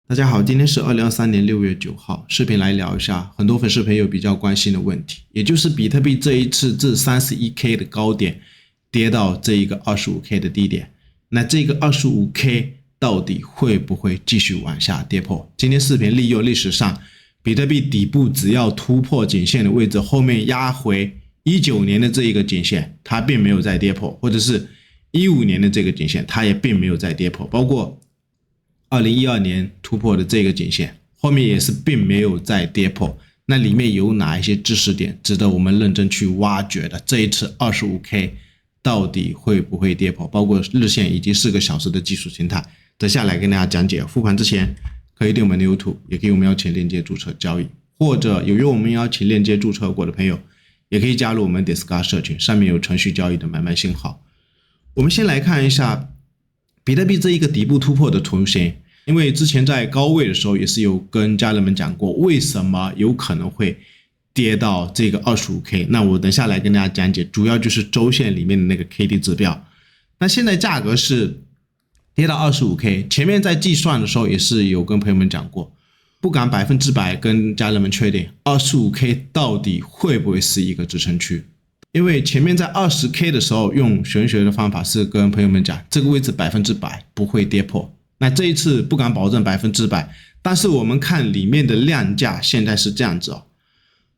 大家好，今天是2023年6月9号，视频来聊一下很多粉丝朋友比较关心的问题，也就是比特币这一次自 31K 的高点跌到这一个 25K 的低点，那这个 25K 到底会不会继续往下跌破？今天视频利用历史上比特币底部只要突破颈线的位置，后面压回19年的这一个颈线，它并没有再跌破，或者是15年的这个颈线，它也并没有再跌破，包括2012年突破的这个颈线，后面也是并没有再跌破。那里面有哪一些知识点值得我们认真去挖掘的？这一次 25K 到底会不会跌破？包括日线以及4个小时的技术形态，等下来跟大家讲解。复盘之前可以订我们的 YouTube， 也可以我们邀请链接注册交易，或者有用我们邀请链接注册过的朋友，也可以加入我们 Discord 社群，上面有程序交易的买卖信号。我们先来看一下比特币这一个底部突破的图形，因为之前在高位的时候也是有跟家人们讲过，为什么有可能会跌到这个 25K， 那我等下来跟大家讲解，主要就是周线里面的那个 KD 指标。那现在价格是跌到 25K， 前面在计算的时候也是有跟朋友们讲过，不敢100%跟家人们确定 25K 到底会不会是一个支撑区。因为前面在 20K 的时候用玄学的方法是跟朋友们讲，这个位置100%不会跌破。那这一次不敢保证100%，但是我们看里面的量价现在是这样子哦。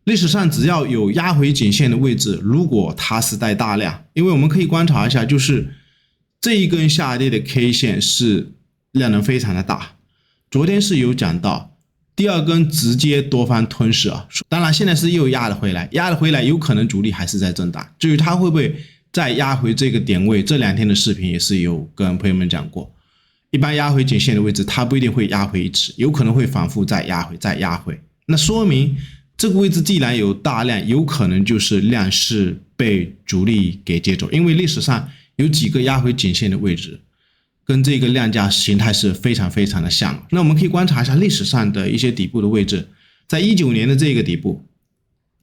历史上只要有压回颈线的位置，如果它是带大量，因为我们可以观察一下，就是这一根下跌的 K 线是量能非常的大。昨天是有讲到第二根直接多方吞噬啊，当然现在是又压了回来，有可能主力还是在震荡。至于它会不会再压回这个点位，这2天的视频也是有跟朋友们讲过。一般压回颈线的位置，它不一定会压回一次，有可能会反复再压回。那说明这个位置既然有大量，有可能就是量是被主力给接走，因为历史上有几个压回颈线的位置跟这个量价形态是非常的像。那我们可以观察一下历史上的一些底部的位置，在19年的这个底部，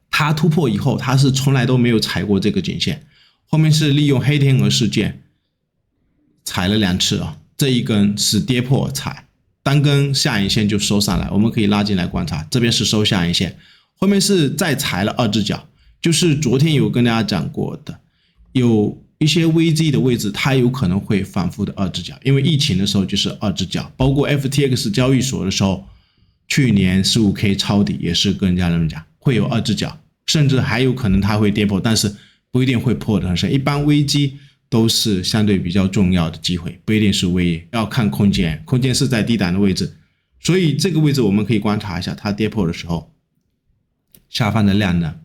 它突破以后，它是从来都没有踩过这个颈线，后面是利用黑天鹅事件踩了2次啊。这一根是跌破踩，单根下影线就收上来，我们可以拉进来观察，这边是收下影线，后面是再踩了2只脚，就是昨天有跟大家讲过的，有一些 VG 的位置它有可能会反复的2只脚，因为疫情的时候就是2只脚，包括 FTX 交易所的时候，去年 15K 抄底也是跟家人们讲会有2只脚，甚至还有可能它会跌破，但是不一定会破得很深，一般 VG都是相对比较重要的机会，不一定是微，要看空间是在低档的位置，所以这个位置我们可以观察一下，它跌破的时候下方的量呢，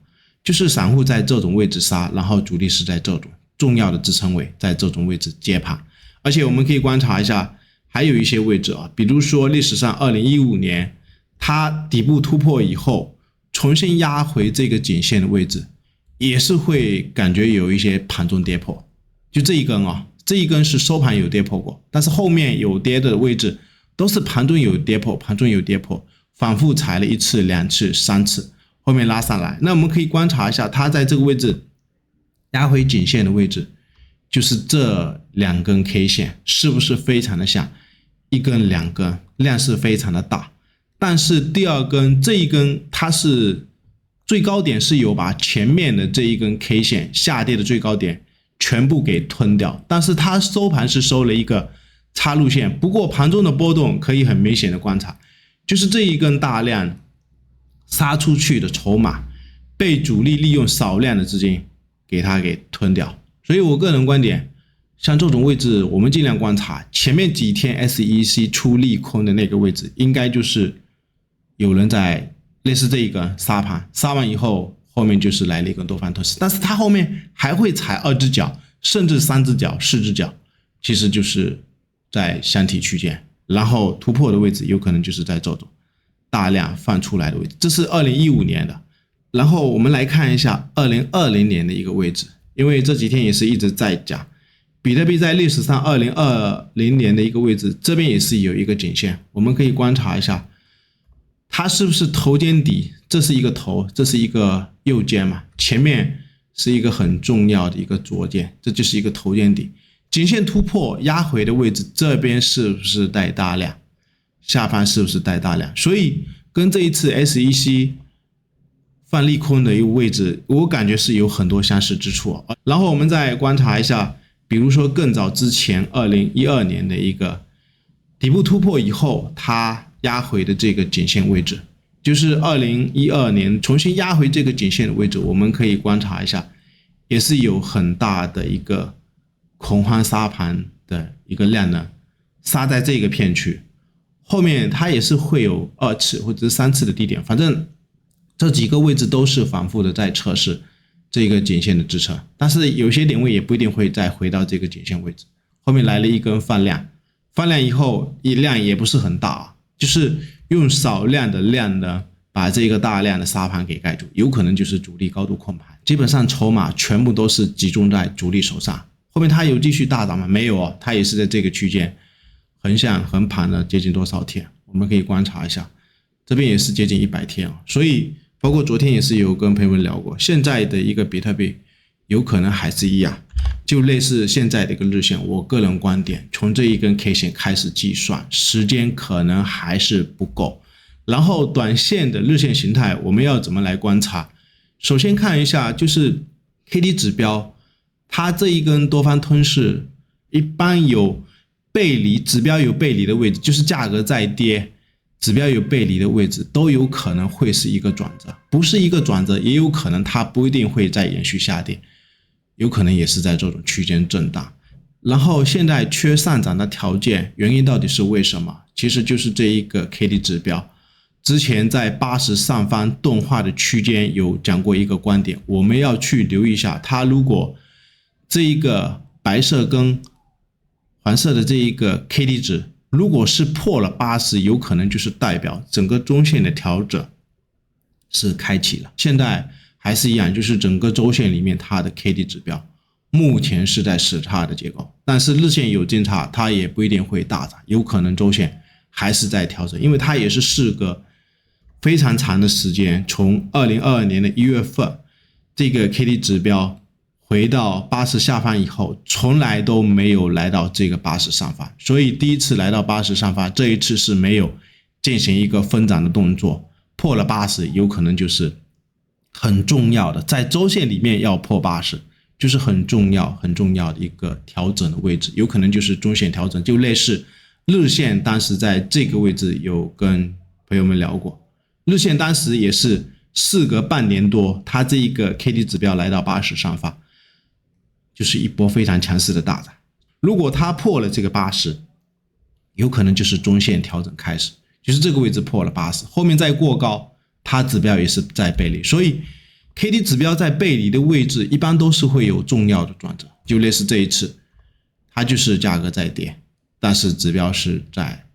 就是散户在这种位置杀，然后主力是在这种重要的支撑位，在这种位置接盘。而且我们可以观察一下还有一些位置啊，比如说历史上2015年它底部突破以后重新压回这个颈线的位置，也是会感觉有一些盘中跌破，就这一根啊，这一根是收盘有跌破过，但是后面有跌的位置都是盘中有跌破，反复踩了1次、2次、3次，后面拉上来。那我们可以观察一下，它在这个位置压回颈线的位置，就是这2根 K 线是不是非常的像1根、2根，量是非常的大，但是第2根这一根它是最高点是有把前面的这一根 K 线下跌的最高点全部给吞掉，但是它收盘是收了一个插入线，不过盘中的波动可以很明显的观察，就是这一根大量杀出去的筹码被主力利用少量的资金给它给吞掉。所以我个人观点，像这种位置我们尽量观察，前面几天 SEC 出利空的那个位置，应该就是有人在类似这一根杀盘，杀完以后后面就是来了一根多方吞噬，但是它后面还会踩2只脚，甚至3只脚、4只脚，其实就是在箱体区间，然后突破的位置有可能就是在这种大量放出来的位置，这是2015年的。然后我们来看一下2020年的一个位置，因为这几天也是一直在讲比特币在历史上2020年的一个位置，这边也是有一个颈线，我们可以观察一下它是不是头肩底，这是一个头，这是一个右肩嘛，前面是一个很重要的一个左肩，这就是一个头肩底，颈线突破压回的位置，这边是不是带大量？下方是不是带大量，所以跟这一次 SEC 放利空的一个位置，我感觉是有很多相似之处。然后我们再观察一下，比如说更早之前2012年的一个底部突破以后，它压回的这个颈线位置，就是2012年重新压回这个颈线的位置，我们可以观察一下，也是有很大的一个恐慌杀盘的一个量能杀在这个片区，后面它也是会有2次或者是3次的低点，反正这几个位置都是反复的在测试这个颈线的支撑，但是有些点位也不一定会再回到这个颈线位置。后面来了一根放量，放量以后量也不是很大，就是用少量的量呢把这个大量的杀盘给盖住，有可能就是主力高度控盘，基本上筹码全部都是集中在主力手上。后面它有继续大涨吗？没有哦，它也是在这个区间横向横盘了接近多少天，我们可以观察一下，这边也是接近100天啊。所以包括昨天也是有跟朋友们聊过，现在的一个比特币有可能还是一样，就类似现在的一个日线，我个人观点，从这一根 K 线开始计算，时间可能还是不够。然后短线的日线形态我们要怎么来观察？首先看一下就是 KD 指标，它这一根多方吞噬一般有背离，指标有背离的位置，就是价格在跌，指标有背离的位置都有可能会是一个转折，不是一个转折也有可能它不一定会再延续下跌，有可能也是在这种区间震荡。然后现在缺上涨的条件，原因到底是为什么？其实就是这一个 KD 指标，之前在80上方钝化的区间有讲过一个观点，我们要去留意一下，它如果这一个白色跟黄色的这一个 KD 值如果是破了80，有可能就是代表整个中线的调整是开启了。现在还是一样，就是整个周线里面它的 KD 指标目前是在死叉的结构，但是日线有金叉，它也不一定会大涨，有可能周线还是在调整，因为它也是事隔非常长的时间，从2022年的1月份这个 KD 指标回到80下方以后，从来都没有来到这个80上方，所以第一次来到80上方，这一次是没有进行一个分涨的动作，破了80有可能就是很重要的，在周线里面要破80就是很重要的一个调整的位置，有可能就是中线调整，就类似日线当时在这个位置有跟朋友们聊过，日线当时也是事隔半年多，它这一个 KD 指标来到80上方，就是一波非常强势的大涨。如果它破了这个80，有可能就是中线调整开始，就是这个位置破了80，后面再过高，它指标也是在背离，所以 KD 指标在背离的位置一般都是会有重要的转折，就类似这一次，它就是价格在跌，但是指标是在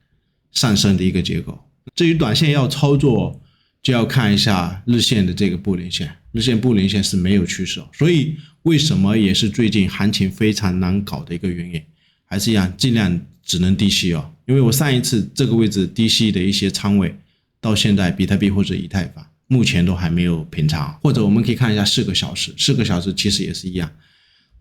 上升的一个结构。至于短线要操作，就要看一下日线的这个布林线，日线布林线是没有趋势，所以为什么也是最近行情非常难搞的一个原因，还是一样，尽量只能低吸哦。因为我上一次这个位置低吸的一些仓位，到现在比特币或者以太坊目前都还没有平仓，或者我们可以看一下4个小时，4个小时其实也是一样，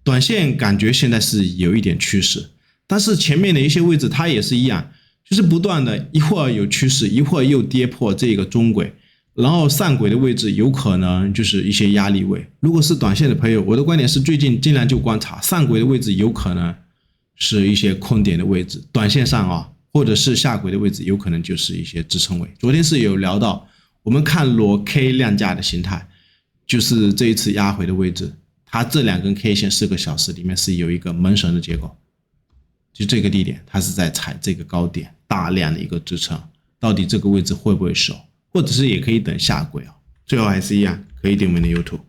短线感觉现在是有一点趋势，但是前面的一些位置它也是一样，就是不断的一会儿有趋势，一会儿又跌破这个中轨，然后上轨的位置有可能就是一些压力位。如果是短线的朋友，我的观点是最近尽量就观察上轨的位置，有可能是一些空点的位置，短线上啊，或者是下轨的位置有可能就是一些支撑位。昨天是有聊到，我们看裸 K 量价的形态，就是这一次压回的位置，它这2根 K 线4个小时里面是有一个门神的结构，就这个地点它是在踩这个高点大量的一个支撑，到底这个位置会不会守，或者是也可以等下轨啊。最后还是一样，可以点我们的 YouTube。